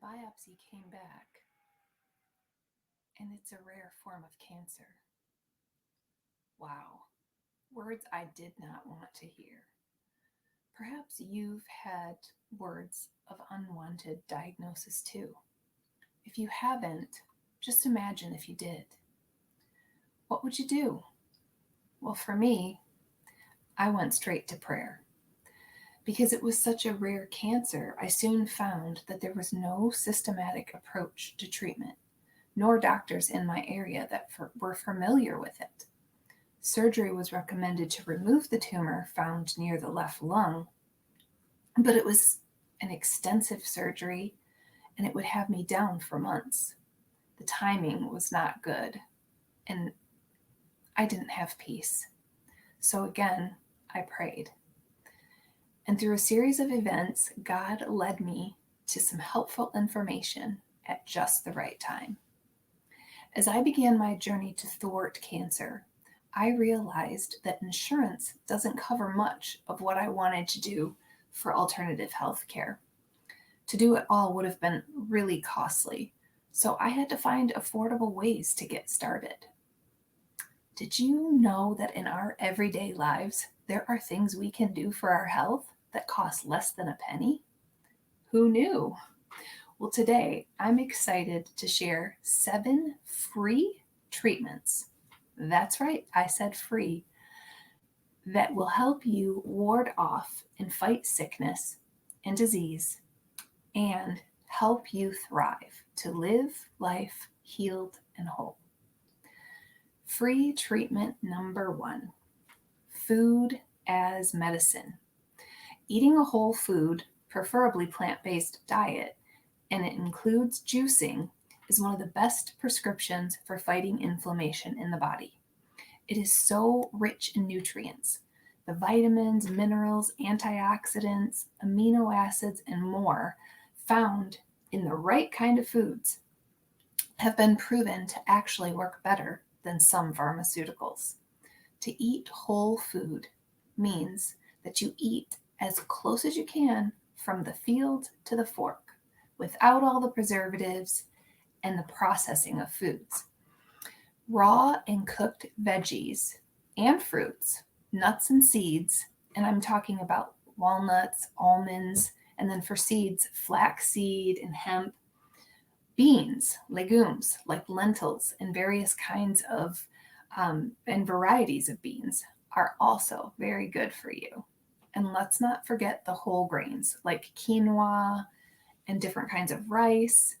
the biopsy came back, and it's a rare form of cancer. Wow, words I did not want to hear. Perhaps you've had words of unwanted diagnosis too. If you haven't, just imagine if you did. What would you do? Well, for me, I went straight to prayer. Because it was such a rare cancer, I soon found that there was no systematic approach to treatment, nor doctors in my area that were familiar with it. Surgery was recommended to remove the tumor found near the left lung, but it was an extensive surgery and it would have me down for months. The timing was not good, and I didn't have peace. So again, I prayed. And through a series of events, God led me to some helpful information at just the right time. As I began my journey to thwart cancer, I realized that insurance doesn't cover much of what I wanted to do for alternative health care. To do it all would have been really costly, so I had to find affordable ways to get started. Did you know that in our everyday lives, there are things we can do for our health that cost less than a penny? Who knew? Well, today I'm excited to share 7 free treatments. That's right, I said free, that will help you ward off and fight sickness and disease and help you thrive to live life healed and whole. Free treatment number 1, food as medicine. Eating a whole food, preferably plant-based diet, and it includes juicing, is one of the best prescriptions for fighting inflammation in the body. It is so rich in nutrients. The vitamins, minerals, antioxidants, amino acids, and more found in the right kind of foods have been proven to actually work better than some pharmaceuticals. To eat whole food means that you eat as close as you can from the field to the fork, without all the preservatives and the processing of foods. Raw and cooked veggies and fruits, nuts and seeds, and I'm talking about walnuts, almonds, and then for seeds, flaxseed and hemp, beans, legumes like lentils and various kinds of and varieties of beans are also very good for you. And let's not forget the whole grains like quinoa and different kinds of rice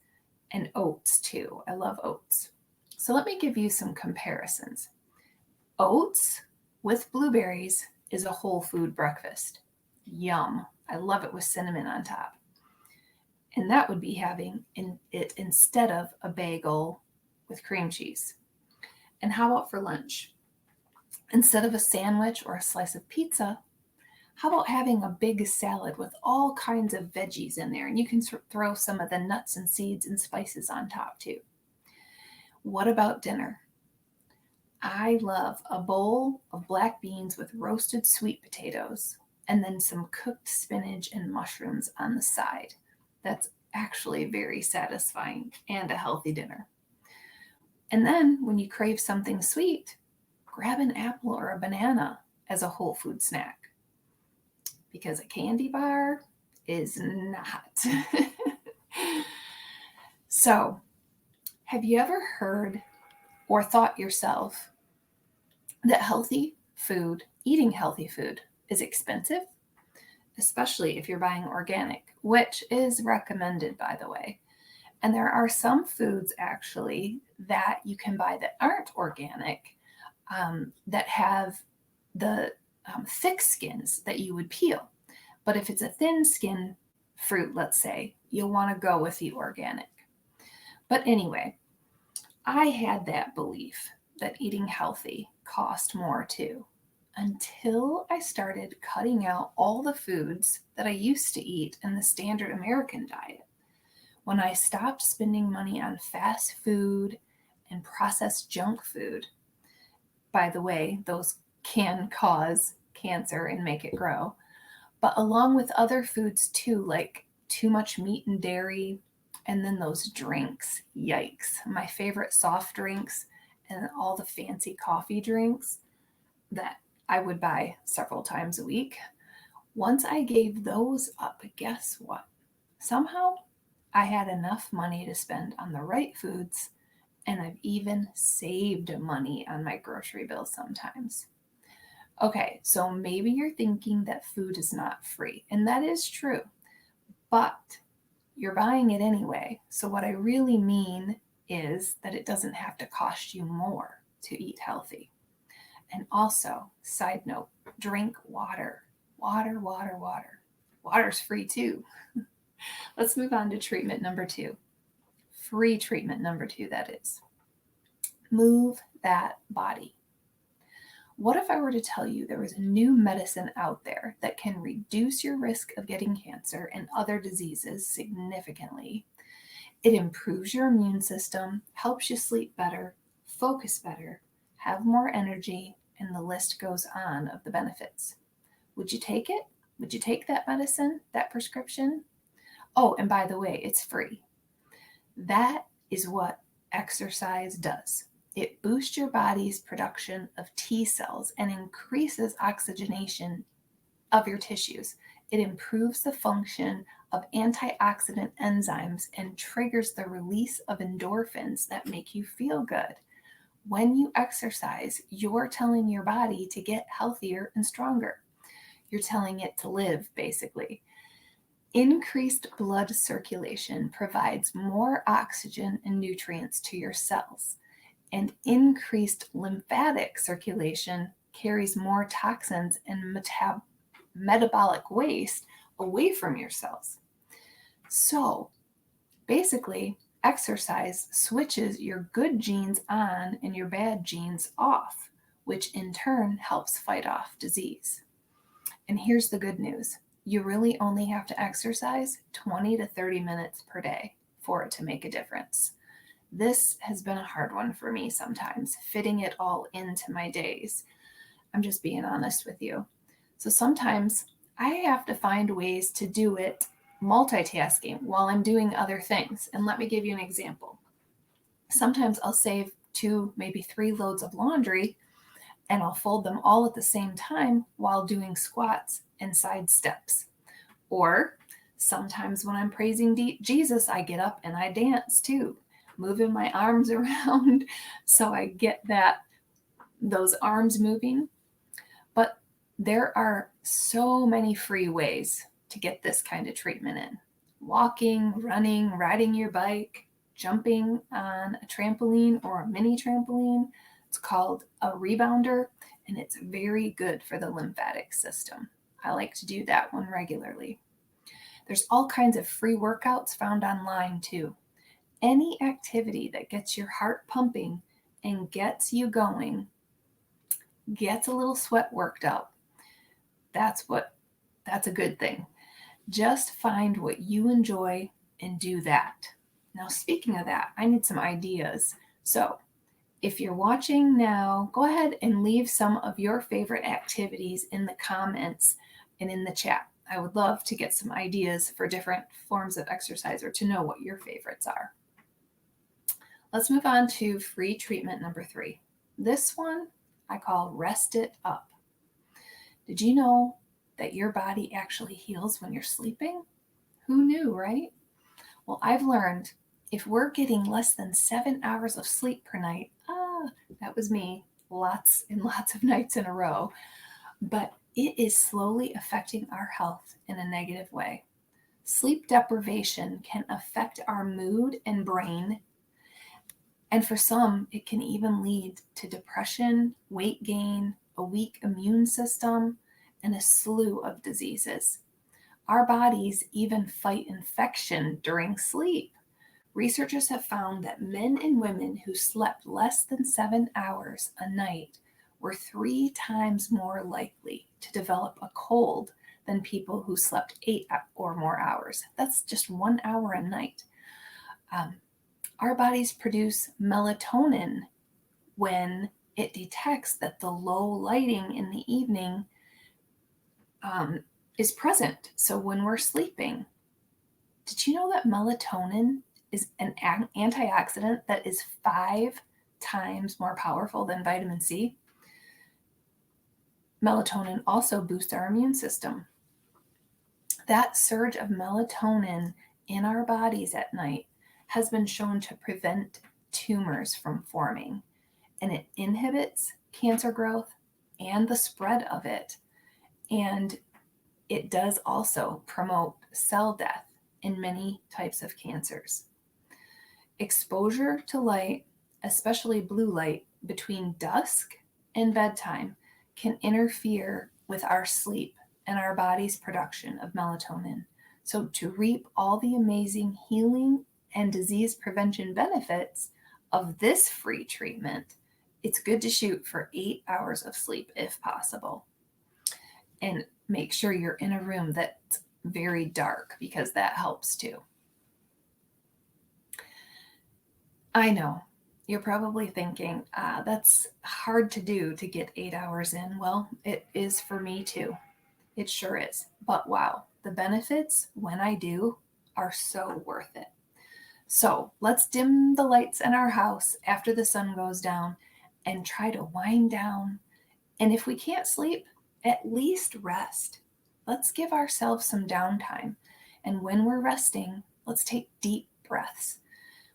and oats too. I love oats. So let me give you some comparisons. Oats with blueberries is a whole food breakfast. Yum. I love it with cinnamon on top. And that would be having it instead of a bagel with cream cheese. And how about for lunch? Instead of a sandwich or a slice of pizza, how about having a big salad with all kinds of veggies in there? And you can throw some of the nuts and seeds and spices on top too. What about dinner? I love a bowl of black beans with roasted sweet potatoes and then some cooked spinach and mushrooms on the side. That's actually very satisfying and a healthy dinner. And then when you crave something sweet, grab an apple or a banana as a whole food snack. Because a candy bar is not. So, have you ever heard or thought yourself that eating healthy food is expensive? Especially if you're buying organic, which is recommended, by the way. And there are some foods actually that you can buy that aren't organic, that have the thick skins that you would peel. But if it's a thin skin fruit, let's say, you'll want to go with the organic. But anyway, I had that belief that eating healthy cost more too, until I started cutting out all the foods that I used to eat in the standard American diet. When I stopped spending money on fast food and processed junk food, by the way, those can cause cancer and make it grow, but along with other foods too, like too much meat and dairy, And then those drinks, yikes. My favorite soft drinks and all the fancy coffee drinks that I would buy several times a week. Once I gave those up, guess what? Somehow I had enough money to spend on the right foods, and I've even saved money on my grocery bill sometimes. Okay, so maybe you're thinking that food is not free, and that is true, but you're buying it anyway. So, what I really mean is that it doesn't have to cost you more to eat healthy. And also, side note, drink water. Water, water, water. Water's free too. Let's move on to treatment number 2. Free treatment number 2, that is. Move that body. What if I were to tell you there was a new medicine out there that can reduce your risk of getting cancer and other diseases significantly? It improves your immune system, helps you sleep better, focus better, have more energy, and the list goes on of the benefits. Would you take it? Would you take that medicine, that prescription? Oh, and by the way, it's free. That is what exercise does. It boosts your body's production of T cells and increases oxygenation of your tissues. It improves the function of antioxidant enzymes and triggers the release of endorphins that make you feel good. When you exercise, you're telling your body to get healthier and stronger. You're telling it to live, basically. Increased blood circulation provides more oxygen and nutrients to your cells, and increased lymphatic circulation carries more toxins and metabolic waste away from your cells. So, basically, exercise switches your good genes on and your bad genes off, which in turn helps fight off disease. And here's the good news. You really only have to exercise 20 to 30 minutes per day for it to make a difference. This has been a hard one for me sometimes, fitting it all into my days. I'm just being honest with you. So sometimes I have to find ways to do it multitasking while I'm doing other things. And let me give you an example. Sometimes I'll save 2, maybe 3 loads of laundry and I'll fold them all at the same time while doing squats and side steps. Or sometimes when I'm praising Jesus, I get up and I dance too, moving my arms around so I get those arms moving. But there are so many free ways to get this kind of treatment in. Walking, running, riding your bike, jumping on a trampoline or a mini trampoline. It's called a rebounder, and it's very good for the lymphatic system. I like to do that one regularly. There's all kinds of free workouts found online too. Any activity that gets your heart pumping and gets you going, gets a little sweat worked up, that's a good thing. Just find what you enjoy and do that. Now, speaking of that, I need some ideas. So, if you're watching now, go ahead and leave some of your favorite activities in the comments and in the chat. I would love to get some ideas for different forms of exercise or to know what your favorites are. Let's move on to free treatment number 3. This one I call Rest It Up. Did you know that your body actually heals when you're sleeping? Who knew, right? Well, I've learned if we're getting less than 7 hours of sleep per night, that was me, lots and lots of nights in a row, but it is slowly affecting our health in a negative way. Sleep deprivation can affect our mood and brain, and for some, it can even lead to depression, weight gain, a weak immune system, and a slew of diseases. Our bodies even fight infection during sleep. Researchers have found that men and women who slept less than 7 hours a night were 3 times more likely to develop a cold than people who slept 8 or more hours. That's just 1 hour a night. Our bodies produce melatonin when it detects that the low lighting in the evening is present. So when we're sleeping, did you know that melatonin is an antioxidant that is 5 times more powerful than vitamin C. Melatonin also boosts our immune system. That surge of melatonin in our bodies at night has been shown to prevent tumors from forming, and it inhibits cancer growth and the spread of it. And it does also promote cell death in many types of cancers. Exposure to light, especially blue light, between dusk and bedtime can interfere with our sleep and our body's production of melatonin. So, to reap all the amazing healing and disease prevention benefits of this free treatment, it's good to shoot for 8 hours of sleep if possible. And make sure you're in a room that's very dark, because that helps too. I know you're probably thinking, that's hard to do, to get 8 hours in. Well, it is for me too. It sure is. But wow, the benefits when I do are so worth it. So let's dim the lights in our house after the sun goes down and try to wind down. And if we can't sleep, at least rest. Let's give ourselves some downtime. And when we're resting, let's take deep breaths.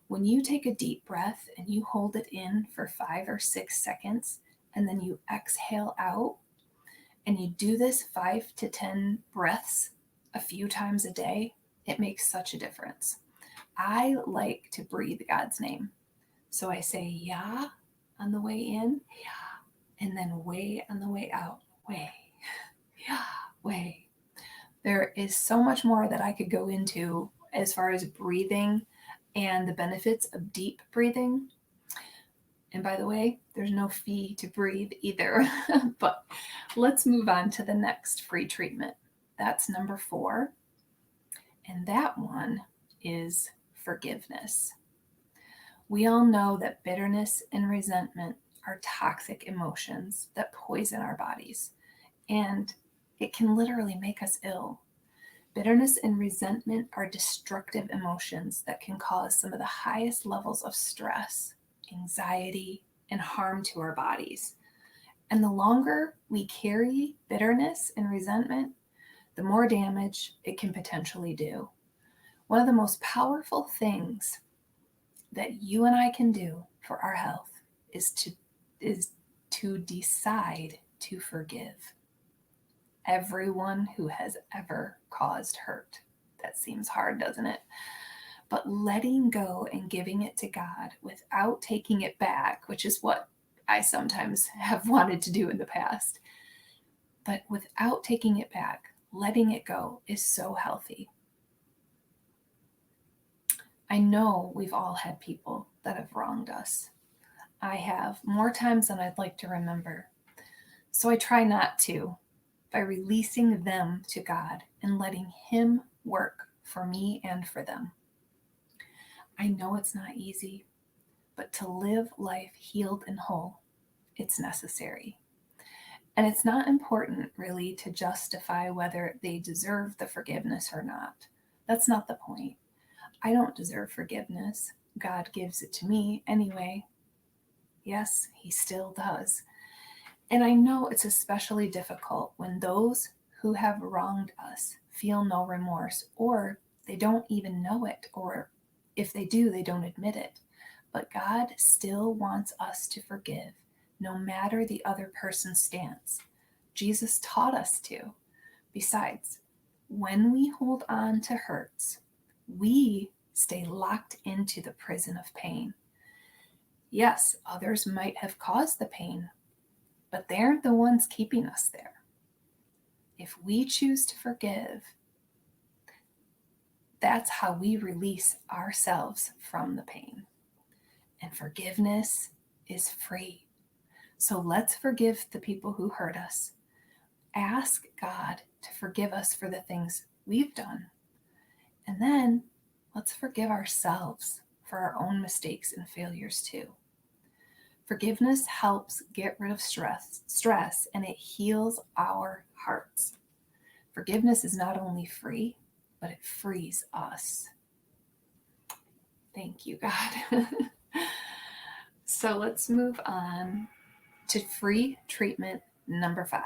When you take a deep breath and you hold it in for 5 or 6 seconds, and then you exhale out, and you do this 5 to 10 breaths a few times a day, it makes such a difference. I like to breathe God's name. So I say Yah on the way in, Yah, and then way on the way out, way, Yah, way. There is so much more that I could go into as far as breathing and the benefits of deep breathing. And by the way, there's no fee to breathe either. But let's move on to the next free treatment. That's number 4. And that one is forgiveness. We all know that bitterness and resentment are toxic emotions that poison our bodies, and it can literally make us ill. Bitterness and resentment are destructive emotions that can cause some of the highest levels of stress, anxiety, and harm to our bodies. And the longer we carry bitterness and resentment, the more damage it can potentially do. One of the most powerful things that you and I can do for our health is to decide to forgive everyone who has ever caused hurt. That seems hard, doesn't it? But letting go and giving it to God without taking it back, which is what I sometimes have wanted to do in the past, but without taking it back, letting it go is so healthy. I know we've all had people that have wronged us. I have, more times than I'd like to remember. So I try not to, by releasing them to God and letting Him work for me and for them. I know it's not easy, but to live life healed and whole, it's necessary. And it's not important really to justify whether they deserve the forgiveness or not. That's not the point. I don't deserve forgiveness. God gives it to me anyway. Yes, He still does. And I know it's especially difficult when those who have wronged us feel no remorse, or they don't even know it, or if they do, they don't admit it. But God still wants us to forgive, no matter the other person's stance. Jesus taught us to. Besides, when we hold on to hurts, we stay locked into the prison of pain. Yes, others might have caused the pain, but they're the ones keeping us there. If we choose to forgive, that's how we release ourselves from the pain. And forgiveness is free. So let's forgive the people who hurt us. Ask God to forgive us for the things we've done. And then let's forgive ourselves for our own mistakes and failures too. Forgiveness helps get rid of stress, and it heals our hearts. Forgiveness is not only free, but it frees us. Thank you, God. So let's move on to free treatment number 5.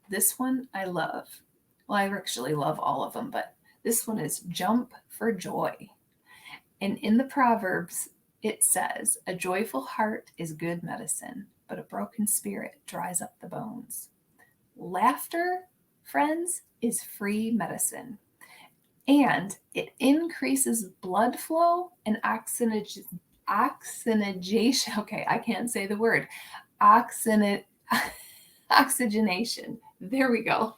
This one I love. Well, I actually love all of them, but this one is jump for joy. And in the Proverbs, it says, "A joyful heart is good medicine, but a broken spirit dries up the bones." Laughter, friends, is free medicine, and it increases blood flow and oxygenation. Okay, I can't say the word. Oxygen- Oxygenation. There we go.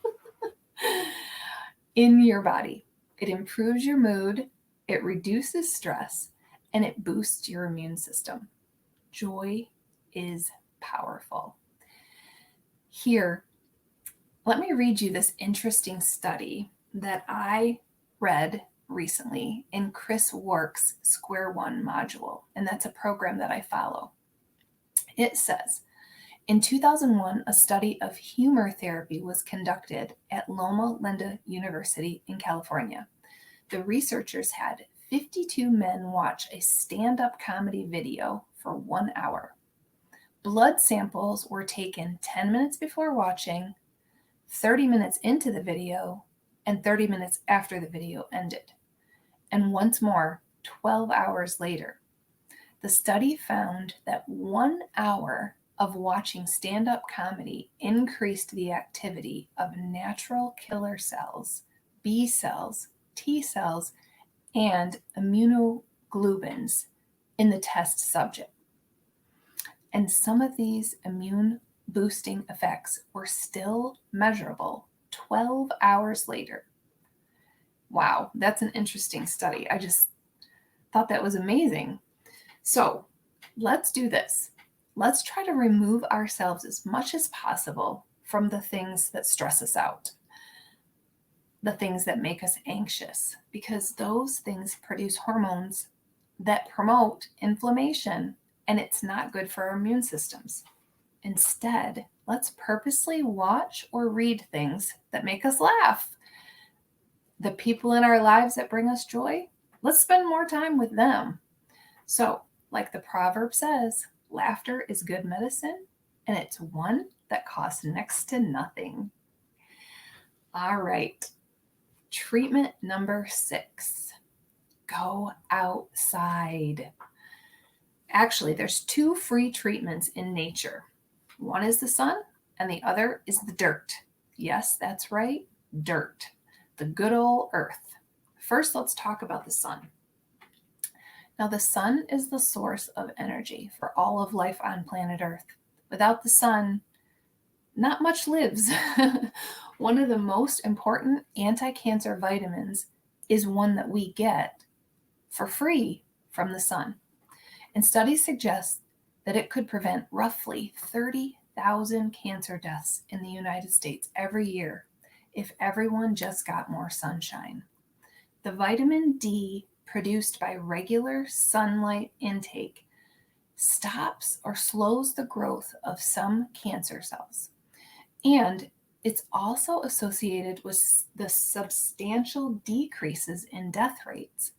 In your body. It improves your mood, it reduces stress, and it boosts your immune system. Joy is powerful. Here, let me read you this interesting study that I read recently in Chris Wark's Square One module, and that's a program that I follow. It says, in 2001, a study of humor therapy was conducted at Loma Linda University in California. The researchers had 52 men watch a stand-up comedy video for 1 hour. Blood samples were taken 10 minutes before watching, 30 minutes into the video, and 30 minutes after the video ended, and once more 12 hours later. The study found that 1 hour of watching stand-up comedy increased the activity of natural killer cells, B cells, T cells, and immunoglobulins in the test subject. And some of these immune boosting effects were still measurable 12 hours later. Wow, that's an interesting study. I just thought that was amazing. So let's do this. Let's try to remove ourselves as much as possible from the things that stress us out, the things that make us anxious, because those things produce hormones that promote inflammation, and it's not good for our immune systems. Instead, let's purposely watch or read things that make us laugh. The people in our lives that bring us joy, let's spend more time with them. So, like the proverb says, laughter is good medicine, and it's one that costs next to nothing. All right. Treatment number 6. Go outside. Actually, there's 2 free treatments in nature. One is the sun, and the other is the dirt. Yes, that's right, dirt. The good old earth. First, let's talk about the sun. Now, the sun is the source of energy for all of life on planet Earth. Without the sun, not much lives. One of the most important anti-cancer vitamins is one that we get for free from the sun. And studies suggest that it could prevent roughly 30,000 cancer deaths in the United States every year if everyone just got more sunshine. The vitamin D produced by regular sunlight intake stops or slows the growth of some cancer cells. And it's also associated with the substantial decreases in death rates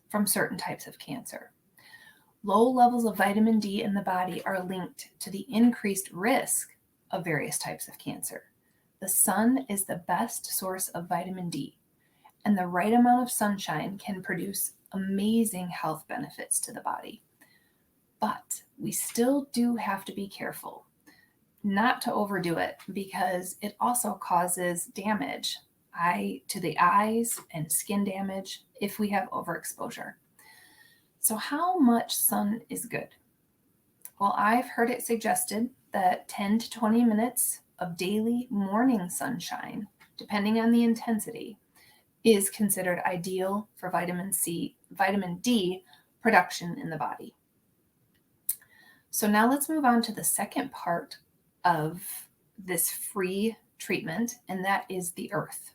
from certain types of cancer. Low levels of vitamin D in the body are linked to the increased risk of various types of cancer. The sun is the best source of vitamin D, and the right amount of sunshine can produce amazing health benefits to the body. But we still do have to be careful not to overdo it, because it also causes damage to the eyes and skin damage if we have overexposure. So how much sun is good? Well, I've heard it suggested that 10 to 20 minutes of daily morning sunshine, depending on the intensity, is considered ideal for vitamin D production in the body. So now let's move on to the second part of this free treatment, and that is the earth.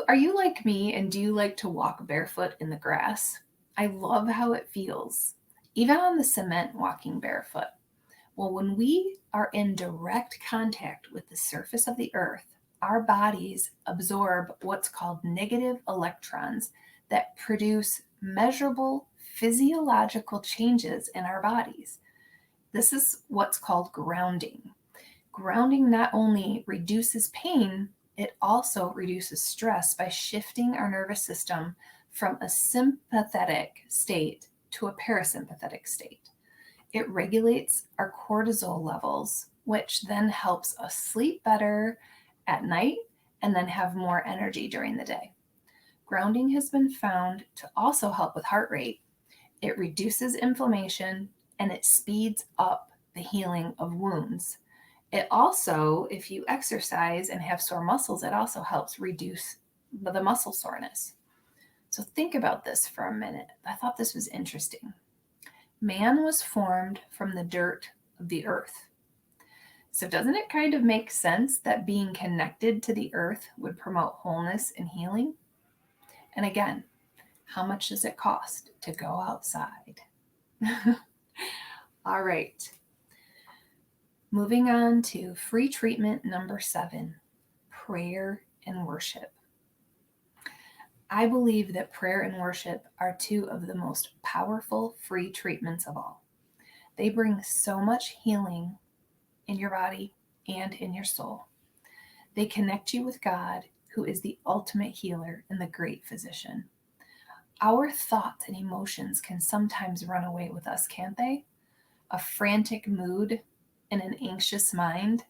Are you like me, and do you like to walk barefoot in the grass? I love how it feels, even on the cement walking barefoot. Well, when we are in direct contact with the surface of the earth, our bodies absorb what's called negative electrons that produce measurable physiological changes in our bodies. This is what's called grounding. Grounding not only reduces pain, it also reduces stress by shifting our nervous system from a sympathetic state to a parasympathetic state. It regulates our cortisol levels, which then helps us sleep better at night and then have more energy during the day. Grounding has been found to also help with heart rate. It reduces inflammation and it speeds up the healing of wounds. It also, if you exercise and have sore muscles, it also helps reduce the muscle soreness. So think about this for a minute. I thought this was interesting. Man was formed from the dirt of the earth. So doesn't it kind of make sense that being connected to the earth would promote wholeness and healing? And again, how much does it cost to go outside? All right. Moving on to free treatment number 7, prayer and worship. I believe that prayer and worship are 2 of the most powerful free treatments of all. They bring so much healing in your body and in your soul. They connect you with God, who is the ultimate healer and the great physician. Our thoughts and emotions can sometimes run away with us, can't they? A frantic mood and an anxious mind,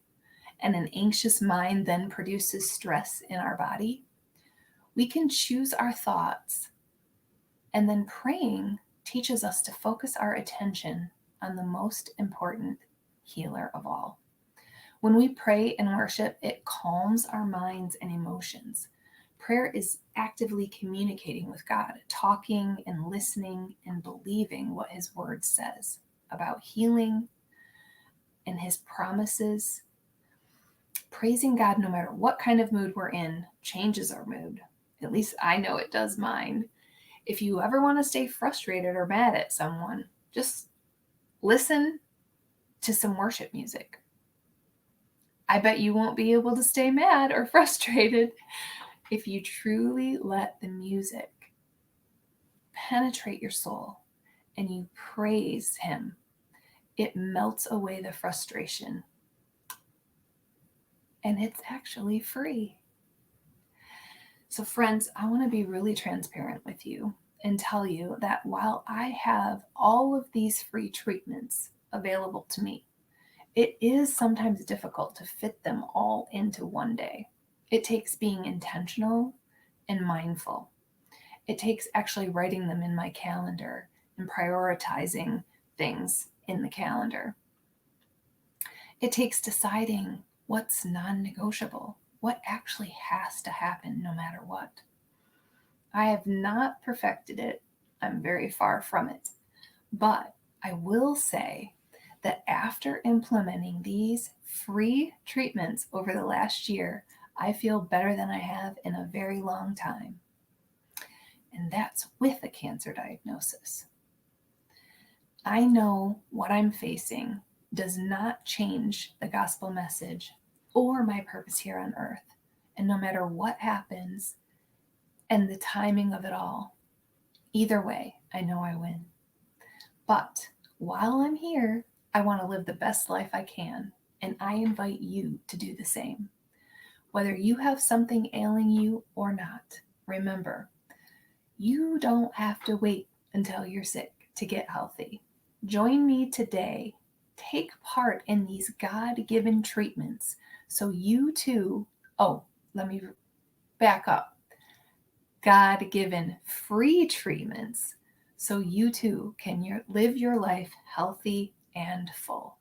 and an anxious mind then produces stress in our body. We can choose our thoughts, and then praying teaches us to focus our attention on the most important healer of all. When we pray and worship, it calms our minds and emotions. Prayer is actively communicating with God, talking and listening and believing what His Word says about healing and His promises. Praising God, no matter what kind of mood we're in, changes our mood. At least I know it does mine. If you ever want to stay frustrated or mad at someone, just listen to some worship music. I bet you won't be able to stay mad or frustrated if you truly let the music penetrate your soul and you praise Him. It melts away the frustration. And it's actually free. So friends, I want to be really transparent with you and tell you that while I have all of these free treatments available to me, it is sometimes difficult to fit them all into one day. It takes being intentional and mindful. It takes actually writing them in my calendar and prioritizing things in the calendar. It takes deciding what's non-negotiable, what actually has to happen no matter what. I have not perfected it. I'm very far from it. But I will say that after implementing these free treatments over the last year, I feel better than I have in a very long time. And that's with a cancer diagnosis. I know what I'm facing does not change the gospel message or my purpose here on earth. And no matter what happens and the timing of it all, either way, I know I win. But while I'm here, I want to live the best life I can, and I invite you to do the same. Whether you have something ailing you or not, remember, you don't have to wait until you're sick to get healthy. Join me today. Take part in these God-given treatments so you too, let me back up. God-given free treatments so you too can live your life healthy and full.